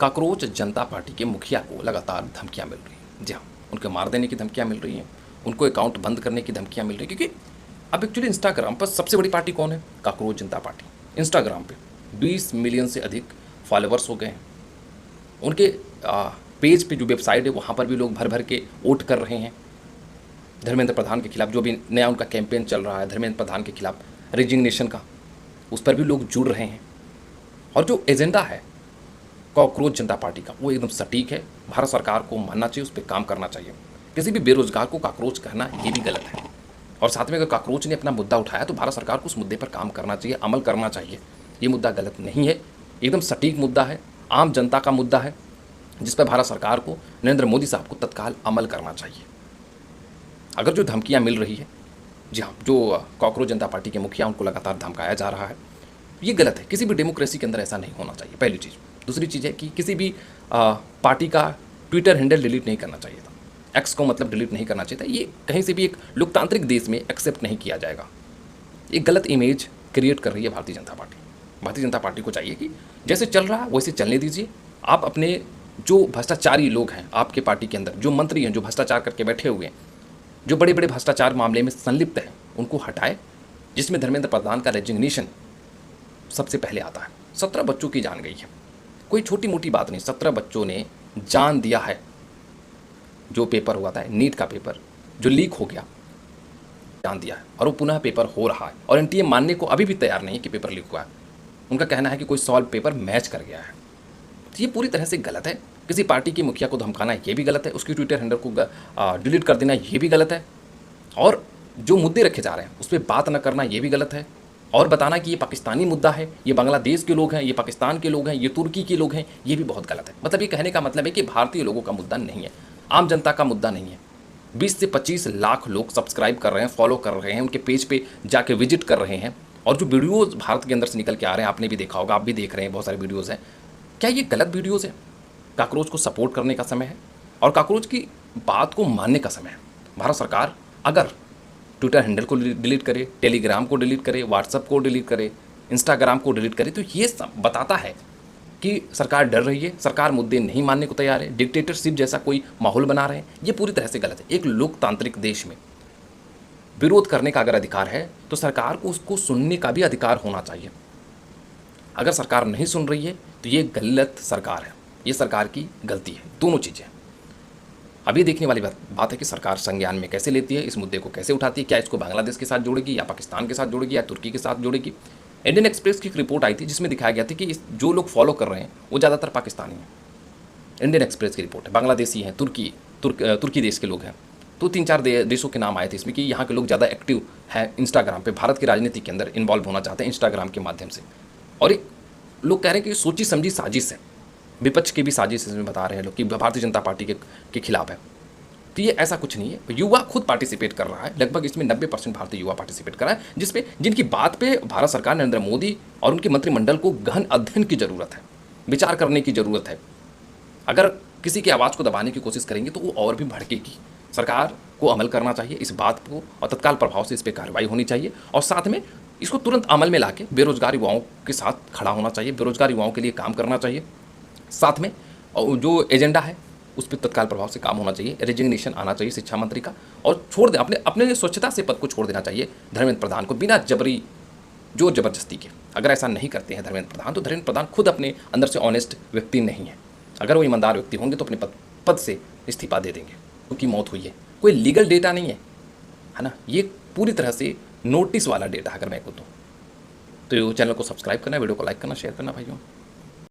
Cockroach जनता party के मुखिया को लगातार धमकियां मिल रही हैं। जी हाँ, उनके मार देने की धमकियां मिल रही हैं, उनको अकाउंट बंद करने की धमकियां मिल रही हैं, क्योंकि अब एक्चुअली इंस्टाग्राम पर सबसे बड़ी पार्टी कौन है? काकरोच जनता पार्टी। इंस्टाग्राम पे 20 मिलियन से अधिक फॉलोअर्स हो गए हैं। उनके पेज पे जो वेबसाइट है वहाँ पर भी लोग भर भर के वोट कर रहे हैं धर्मेंद्र प्रधान के खिलाफ। जो भी नया उनका कैंपेन चल रहा है धर्मेंद्र प्रधान के खिलाफ रेजिग्नेशन का, उस पर भी लोग जुड़ रहे हैं। और जो एजेंडा है काकरोच जनता पार्टी का वो एकदम सटीक है। भारत सरकार को मानना चाहिए, उस पर काम करना चाहिए। किसी भी बेरोजगार को काकरोच कहना ये भी गलत है। और साथ में अगर काकरोच ने अपना मुद्दा उठाया तो भारत सरकार को उस मुद्दे पर काम करना चाहिए, अमल करना चाहिए। ये मुद्दा गलत नहीं है, एकदम सटीक मुद्दा है, आम जनता का मुद्दा है, जिस पर भारत सरकार को नरेंद्र मोदी साहब को तत्काल अमल करना चाहिए। अगर जो धमकियाँ मिल रही है, जी हाँ, जो काकरोच जनता पार्टी के मुखिया उनको लगातार धमकाया जा रहा है, ये गलत है। किसी भी डेमोक्रेसी के अंदर ऐसा नहीं होना चाहिए, पहली चीज़। दूसरी चीज़ है कि किसी भी पार्टी का ट्विटर हैंडल डिलीट नहीं करना चाहिए था, एक्स को मतलब डिलीट नहीं करना चाहिए था। ये कहीं से भी एक लोकतांत्रिक देश में एक्सेप्ट नहीं किया जाएगा। ये गलत इमेज क्रिएट कर रही है भारतीय जनता पार्टी। भारतीय जनता पार्टी को चाहिए कि जैसे चल रहा है वैसे चलने दीजिए। आप अपने जो भ्रष्टाचारी लोग हैं आपके पार्टी के अंदर, जो मंत्री हैं जो भ्रष्टाचार करके बैठे हुए हैं, जो बड़े बड़े भ्रष्टाचार मामले में संलिप्त हैं, उनको हटाए, जिसमें धर्मेंद्र प्रधान का रेजिग्नेशन सबसे पहले आता है। 17 बच्चों की जान गई है, कोई छोटी मोटी बात नहीं। 17 बच्चों ने जान दिया है। जो पेपर हुआ था नीट का पेपर जो लीक हो गया, जान दिया है, और वो पुनः पेपर हो रहा है। और एनटीए मानने को अभी भी तैयार नहीं है कि पेपर लीक हुआ है। उनका कहना है कि कोई सॉल्व पेपर मैच कर गया है। तो ये पूरी तरह से गलत है। किसी पार्टी के मुखिया को धमकाना ये भी गलत है, उसकी ट्विटर हैंडल को डिलीट कर देना ये भी गलत है, और जो मुद्दे रखे जा रहे हैं उस पर बात न करना ये भी गलत है, और बताना कि ये पाकिस्तानी मुद्दा है, ये बांग्लादेश के लोग हैं, ये पाकिस्तान के लोग हैं, ये तुर्की के लोग हैं, ये भी बहुत गलत है। मतलब ये कहने का मतलब है कि भारतीय लोगों का मुद्दा नहीं है, आम जनता का मुद्दा नहीं है। 20 से 25 लाख लोग सब्सक्राइब कर रहे हैं, फॉलो कर रहे हैं, उनके पेज पे जाके विजिट कर रहे हैं, और जो वीडियोज़ भारत के अंदर से निकल के आ रहे हैं आपने भी देखा होगा, आप भी देख रहे हैं, बहुत सारे वीडियोज़ हैं। क्या ये गलत वीडियोज़ है? काकरोच को सपोर्ट करने का समय है और काकरोच की बात को मानने का समय है। भारत सरकार अगर ट्विटर हैंडल को डिलीट करे, टेलीग्राम को डिलीट करे, व्हाट्सएप को डिलीट करे, इंस्टाग्राम को डिलीट करे, तो ये सब बताता है कि सरकार डर रही है, सरकार मुद्दे नहीं मानने को तैयार है, डिक्टेटरशिप जैसा कोई माहौल बना रहे हैं। ये पूरी तरह से गलत है। एक लोकतांत्रिक देश में विरोध करने का अगर अधिकार है तो सरकार को उसको सुनने का भी अधिकार होना चाहिए। अगर सरकार नहीं सुन रही है तो ये गलत सरकार है, ये सरकार की गलती है। दोनों चीज़ें अभी देखने वाली बात है कि सरकार संज्ञान में कैसे लेती है, इस मुद्दे को कैसे उठाती है। क्या इसको बांग्लादेश के साथ जोड़ेगी, या पाकिस्तान के साथ जोड़ेगी, या तुर्की के साथ जोड़ेगी। इंडियन एक्सप्रेस की एक रिपोर्ट आई थी जिसमें दिखाया गया था कि जो लोग फॉलो कर रहे हैं वो ज़्यादातर पाकिस्तानी हैं। इंडियन एक्सप्रेस की रिपोर्ट है, बांग्लादेशी हैं, तुर्की देश के लोग हैं। तो 3-4 देशों के नाम आए थे इसमें कि यहाँ के लोग ज़्यादा एक्टिव हैं इंस्टाग्राम पे, भारत की राजनीति के अंदर इन्वॉल्व होना चाहते हैं इंस्टाग्राम के माध्यम से। और एक लोग कह रहे हैं कि सोची समझी साजिश है, विपक्ष की भी साजिश इसमें बता रहे हैं लोग कि भारतीय जनता पार्टी के खिलाफ है। तो ये ऐसा कुछ नहीं है। युवा खुद पार्टिसिपेट कर रहा है, लगभग इसमें 90% भारतीय युवा पार्टिसिपेट कर रहा है, जिनकी बात पे भारत सरकार नरेंद्र मोदी और उनके मंत्रिमंडल को गहन अध्ययन की ज़रूरत है, विचार करने की ज़रूरत है। अगर किसी की आवाज़ को दबाने की कोशिश करेंगे तो वो और भी भड़केगी। सरकार को अमल करना चाहिए इस बात को, और तत्काल प्रभाव से इस पर कार्रवाई होनी चाहिए, और साथ में इसको तुरंत अमल में लाके बेरोजगार युवाओं के साथ खड़ा होना चाहिए, बेरोजगार युवाओं के लिए काम करना चाहिए। साथ में जो एजेंडा है उस पर तत्काल प्रभाव से काम होना चाहिए। रेजिग्नेशन आना चाहिए शिक्षा मंत्री का, और छोड़ दे अपने स्वच्छता से पद को छोड़ देना चाहिए धर्मेंद्र प्रधान को, बिना जोर जबरदस्ती के। अगर ऐसा नहीं करते हैं धर्मेंद्र प्रधान, तो धर्मेंद्र प्रधान खुद अपने अंदर से ऑनेस्ट व्यक्ति नहीं है। अगर वो ईमानदार व्यक्ति होंगे तो अपने पद से इस्तीफा दे देंगे। उनकी मौत हुई है, कोई लीगल डेटा नहीं है ना, ये पूरी तरह से नोटिस वाला डेटा अगर मैं कहूँ तो चैनल को सब्सक्राइब करना, वीडियो को लाइक करना, शेयर करना भाइयों।